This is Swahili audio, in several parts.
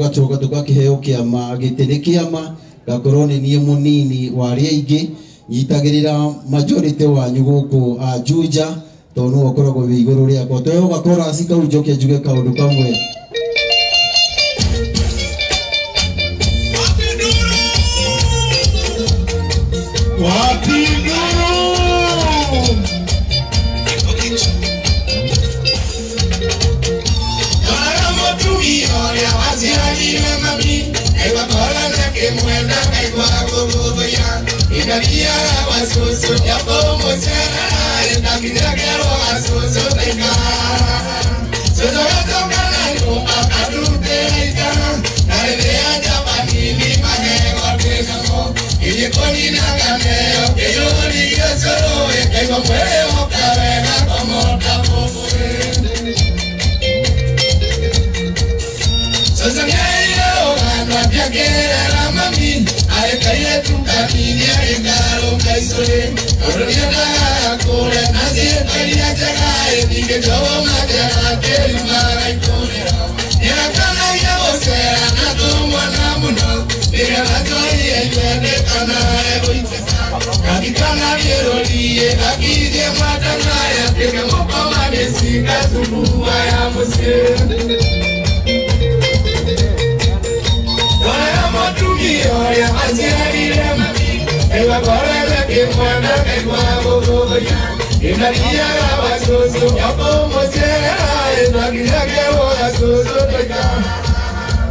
Gatoka tukakiheo kiama gitene kiama gakorone niye munini wari aige nyitagirira majority wanyu guku Juja tonu okoragwo wi iguru ria ko toyo gakora asika ujoke juge kaundu kamwe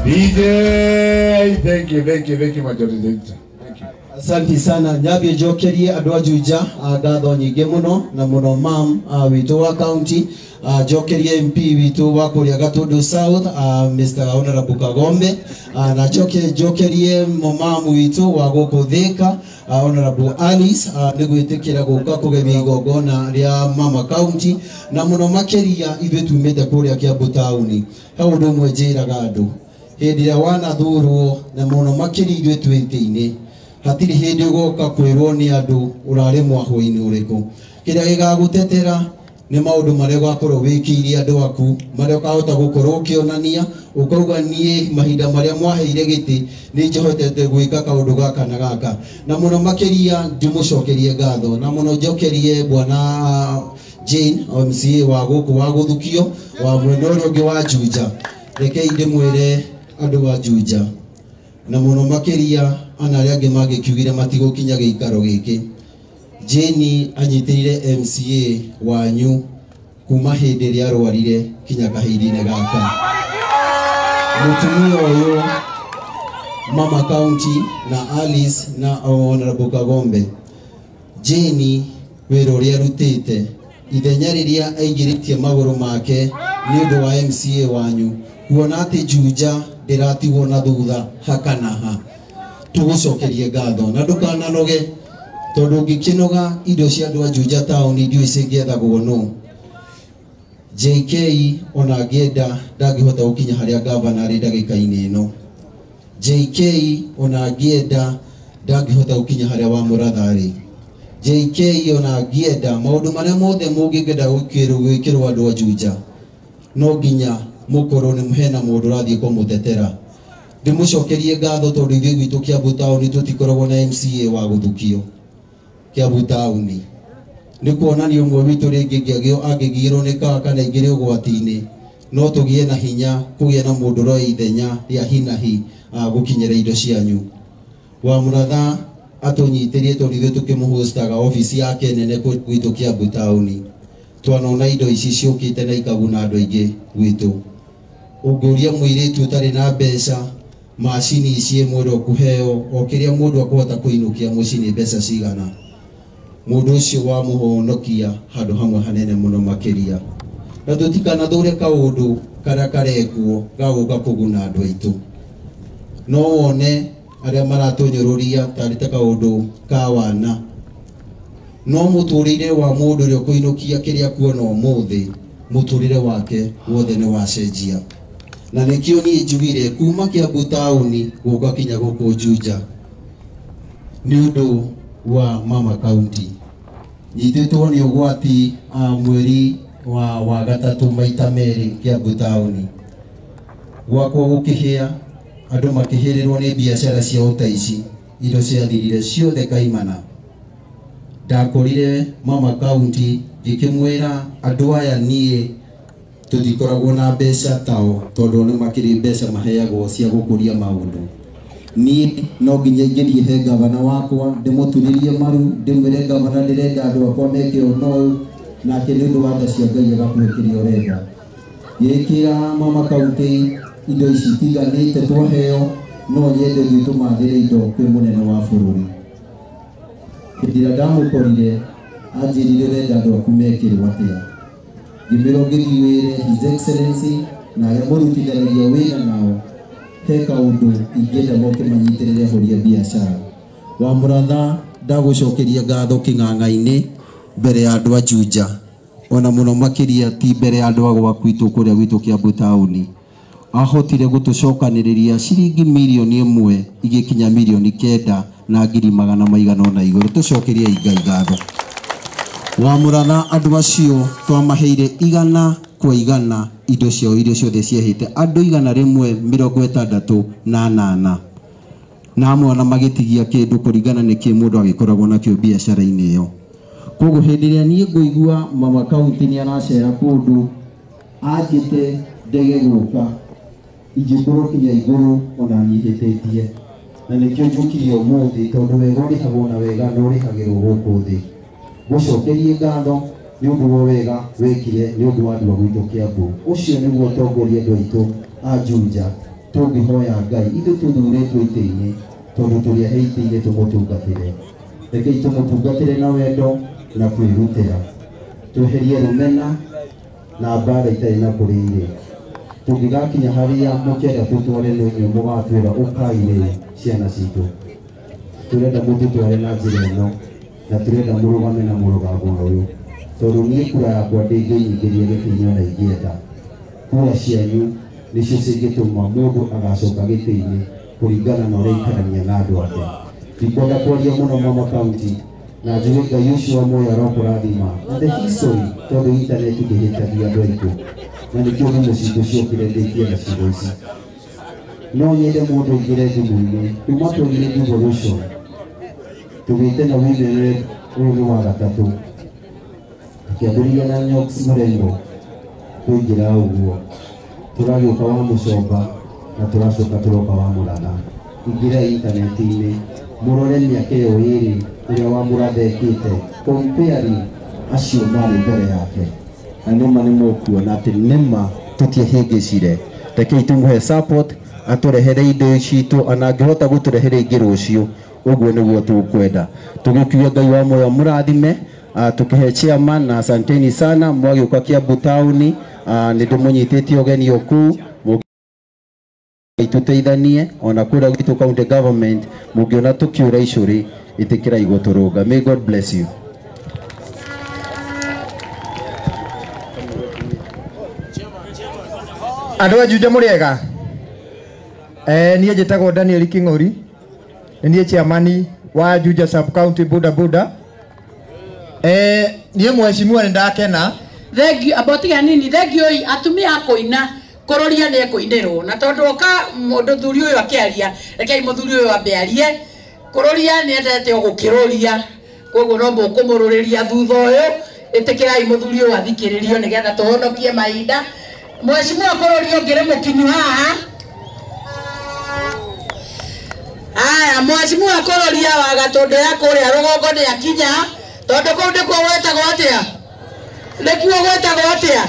DJ, thank you, Majority. Thank you. Asante sana nyabi jokerie adwa Juja agatho nyinge muno na muno mam witu wa county jokerie MP witu wa kuria Gatundu South Mr. Honorable Kagombe na jokerie mam witu wa guku Thika Honorable Alice nigwitikira guka kugemia igongona ria mama county na muno makeria ithu tumete kuria Kiambu town hau ndumwe njiraga andu hindi ya wana thurwo na muno makiri ithu twitini hatiri hindi ugoka kwirwo ni andu urare mwahoi-ini uriku kiria gigagutetera ni maundu maria gwakorwo wikiire andu aku maria ukahota gukorwo ukionania ukauga nie mahinda maria mwaheire giti ni njohotete gwika kaundu gaka na gaka na muno makiria ndimucokerie ngatho na muno njokerie bwana Jane MCA wa guku wa guthukio wa mwena uria ungi wa Juja reke ndimwire andu wa Juja na muno makiria ana aria angi magikiugire matigokinya giikaro giki Jeni anyitirire MCA wanyu kuma hindi ria arwarire kinya kahindi-ini gaka mutumia uyu mama county na Alice na Honorable Kagombe Jeni wira uria rutite ithenya riria aingiritie maguru make ni undu wa MCA wanyu kuona ati Juja ndiratigwo na thutha hakanaha tugucokerie ngatho na ndukananoge tondu ngikinoga indo cia andu a Juja town ndio icingiethagwo no JK ona ngienda ndangihota gukinya haria governor ari ndagika-ini ino JK ona ngienda ndangihota gukinya haria wa murathari JK ona ngienda maundu maria mothe mungingenda gwikirwo andu a Juja no nginya mukorwo ni muhena mundu rathie kumutetera ndimucokerie ngatho tondu ithuĩ gwitũ Kiambu town tutikoragwo na MCA wa guthukio Kiambu town ni kuonania umwe witũ ringi angigirwo ni kana ingire ugwati-ini no tugie na hinya kugie na mundu roi ithenya ria hinahi gukinyira indo cianyu wa muratha atunyitirie tondu ithuĩ tukimuhostaga office yake nene gwitũ Kiambu town twanona indo ici ciukite na ikaguna andu aingi gwitũ unguria mwiritu utari na mbeca macini ici mwiro kuheo okiria mundu akuhota kuinukia mucini mbeca cigana mundu ucio wa muhonokia handu hamwe hanene muno makiria na tutikana thure kaundu karia karekwo gaguka kuguna andu aitu no wone aria maratunyururia tarite kaundu ka wana no muturire wa mundu uria kuinukia kiria kuona umuthi muturire wake wothe ni wacenjia na nikio ni njugire kuma Kiambu town guka kinya guku Juja ni undu wa mama county nyititwo ni ugwati mweri wa gatatu maita meri Kiambu town gwakwo gukihia andũ makĩhĩrĩrwo nĩ biacara ciao ta ici, indo ciathirire ciothe kaimana. Ndakorire mama county ngĩkĩmwĩra andũ aya niĩ tũtikoragwo na mbeca tao, tondũ nĩ makĩrĩ mbeca maheagwo cia gũkũria maũndũ. Niĩ no nginya ingĩthiĩ he gavana wakwa ndĩmũturĩrie maru, ndĩmwĩre gavana ndĩrenda andũ akwa meke ũndũ ũyũ, nake nĩ ũndũ wa tha cia Ngai agakwĩra kĩrĩa ũrenda. Gĩkĩra mama county indo ici itiganĩte twaheo, no nyende ithuĩ tũmathĩre indo kwĩ mũnene wa bũrũri. Hĩndĩ ĩrĩa ndamũkorire anjĩrire ũrenda andũ aku mekĩrwo atĩa, ngĩmwĩra ũngĩthiĩ wĩre His Excellency na arĩa mũrutithanagia wĩra nao he kaũndũ ingĩenda moke manyitĩrĩre ahũri a biacara. Wamũratha ndagũcokeria ngatho kĩng'ang'a-inĩ mbere ya andũ a Juja, ona mũno makĩria ti mbere ya andũ a gwaku itũ kũrĩa gwitũ Kiambu taũni. Ahotire gũtũcokanĩrĩria ciringi mirioni 1 igĩkinya mirioni 9 na ngiri magana maigana ona igũrũ. Tũcokerie Ngai ngatho. Wamũratha andũ acio twamaheire 100% indo ciao iria ciothe ciehĩte, andũ 168 na amwe ona magĩtigia kĩndũ kũringana nĩkĩ mũndũ agĩkoragwo nakĩo biacara-inĩ ĩyo. Koguo hĩndĩ ĩrĩa niĩ ngũigua mama county nĩ aracera kũndũ anjĩte ndege gũka, ingĩkorwo kinya igũrũ ona nyihĩtĩtie, na nĩkĩo njũkire ũmũthĩ, tondũ wega ũrĩhagwo na wega no ũrĩhagĩrwo gũkũ thĩ. Gũcokerie ngatho nĩ ũndũ wa wega wekire nĩ ũndũ wa andũ a gwitũ Kiambu. Ũcio nĩguo ũtongoria andũ aitũ a Juja tũngĩhoya Ngai, ithuĩ tũthurĩtwo itĩ-inĩ tondũ tũrĩ ahe itĩ-inĩ tũmũtungatĩre. Rekei tũmũtungatĩre na wendo na kwĩrutĩra, tweherie rũmena na mbara itarĩ na kũrĩire. Tũngĩgakinya harĩa mũkĩenda tũtware no inyuĩ mũgatwĩra ũkaire ciana citũ, tũrenda mũtũtware na njĩra ĩno na tũrenda mũrũgame na mũrũgamo ũyũ, tondũ niĩ kura yakwa ndĩngĩnyingĩria gĩtĩ-inĩ ona ingĩenda. Kura cianyu nĩcio cingĩtũma mũndũ agacoka gĩtĩ-inĩ kũringana na ũrĩa aikarania na andũ ake. Ndikwenda kwaria mũno mama county, na njuge Ngai ũcio wa muoyo arokũrathima na the history, tondũ internet ndĩhĩtagia andũ aitũ, na nĩkĩo thimũ citũ ciokire ndĩtie na ciugo ici. No nyende mũndũ aingĩre thimũ-inĩ, kuma twagire devolution tũgĩte na wĩmere ũyũ nĩ wa gatatũ, tũkĩambĩrĩria na Nyox Mũrengo, tũingĩra ũguo tũragĩũka wa Mũcomba na tũracoka tũroka wa Mũratha. Ingĩra intaneti-inĩ mũrore mĩaka ĩyo ĩrĩ ũrĩa wa Mũratha ekĩte, comparing acio marĩ mbere yake, na nĩma nĩ mũkuona atĩ nĩma tũtiahĩngĩcire. Rekei tũmũhe support, atũrehere indo citũ, ona angĩhota gũtũrehere ingĩ rũciũ, ũguo nĩguo tũkwenda. Tũgĩkiuga Ngai wa muoyo mũrathime, tũkĩhe chairman na asanteni sana mwagĩũka Kiambu taũni, nĩ ndĩmũnyitĩtie ũgeni o kũu, ituteithanie ona kũrĩa gwitũ county government, mũngĩona tũkĩũra icũrĩ ĩtĩkĩrai gũtũrũnga. May God bless you. Andũ a Juja mũrĩega? Niĩ njĩtagwo Daniel King'ori, niĩ chairman wa Juja sub county boda boda. Niĩ mheshimiwa nĩ ndakena. Thengio abotiga nini, thengio atumia akũina kũrũria nĩ ekũinĩrwo, na tondũ oka mũthuri ũyũ akĩaria, rekei mũthuri ũyũ ambearie. Kũrũria nĩ endete gũkĩrũria, koguo no mũkũmũrũrĩria thutha ũyũ, ĩtĩkĩrai mũthuri ũyũ athikĩrĩrio nĩgetha tũhonokie mahinda. Mheshimiwa kũrũria ngĩrĩ mũkinyu haha. Aya, mheshimiwa kũrũria wa Gatũndũ ya kũrĩa rũgongo nĩ akinya, tondũ kũu ndĩkuo gwĩtagwo atĩa? Ndĩkuo gwĩtagwo atĩa?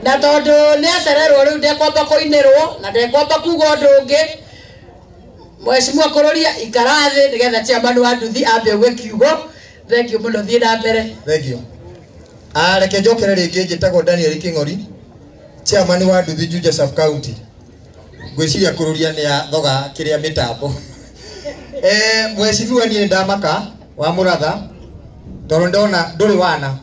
Na tondũ nĩ acererwo rĩu ndekwamba kũinĩrwo na ndekwamba kuga ũndũ ũngĩ. Mheshimiwa kũrũria ikara thĩ nĩgetha chairman wa nduthi ambe uge kiugo. Thengio mũno, thiĩ na mbere. Thengio. Reke njokere rĩngĩ, njĩtagwo Daniel King'ori, chairman wa nduthi Juja sub county. Ngwĩciria kũrũria nĩ athoga kĩrĩa mĩtambo. Mheshimiwa niĩ ndamaka wa Mũratha, tondũ ndona ndũrĩ wana.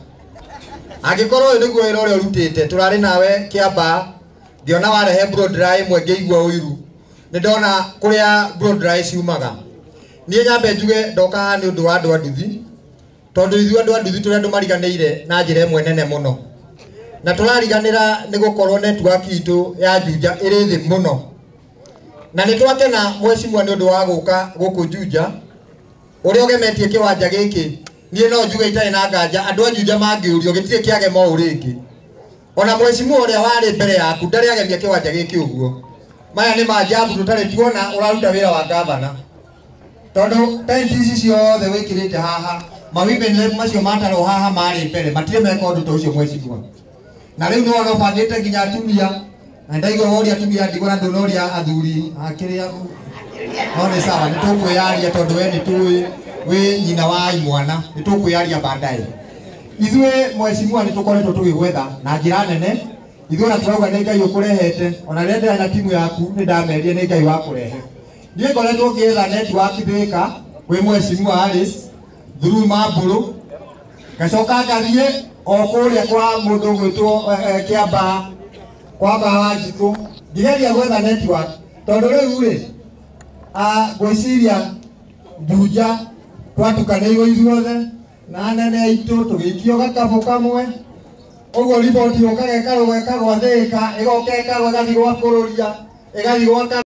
Angĩkorwo ũyũ nĩguo wĩra ũrĩa ũrutĩte, tũrarĩ nawe Kĩamba, ngĩona warehe blow dry ĩmwe ngĩigua ũiru. Nĩ ndona kũrĩa blow dry ciumaga. Niĩ nyambe njuge ndoka haha nĩ ũndũ wa andũ a nduthi, tondũ ithuĩ andũ a nduthi tũrĩa andũ mariganĩire na njĩra ĩmwe nene mũno. Na tũrariganĩra nĩ gũkorwo network itũ ya Juja ĩrĩ thĩ mũno. na nä twakena mwecimwa nä å ndå wa gå ka gå kå Juja å rä a å gemetie kä wanja gä kä niä no njuge itarä na nganja andå a Juja mangä å rio gä tirä kä agema å rä ngä ona mwecimwa å rä a warä mbere yaku ndarä agemia kä wanja gä kä å guo maya nä manjambu tå tarä tuona å raruta wä ra wa gavana tondå tenti ici ciothe wä kä rä te haha mawimbe macio matarwo haha marä mbere matirä meka å ndå ta å cio mwecimwa na rä u nä wona å bangä te nginya atumia na ndaigua woria atumia ndigona ndå noria athuri akä rä a no nä sawa nä tå kwä yaria tondå we nä tå wä nyina wa imwana nä tå kwä yaria bandae ithuä mwecimwa nä tå koretwo tå gä gwetha na njä ra nene ithuä ona tå rauga nä Ngai å kå rehete ona rä a ndä na timu yaku nä ndamerie nä Ngai wa kå rehe niä ngoretwo ngä etha network Thika kwä mwecimwa Alice through Mamburu ngacoka ngathiä o kå rä a kwa må ndå gwä two kä amba kwa bawa njitå ngigeria gwetha network tondå rä u rä ngwiciria Juja twatukanäirwo ithuothe na nene aitå tå gä ikio gakabå kamwe å guo riboti å kageka rå geka gwa Thika ä goka ĩkarwo ĩgathi gwa kå rå ria ĩgathi gwa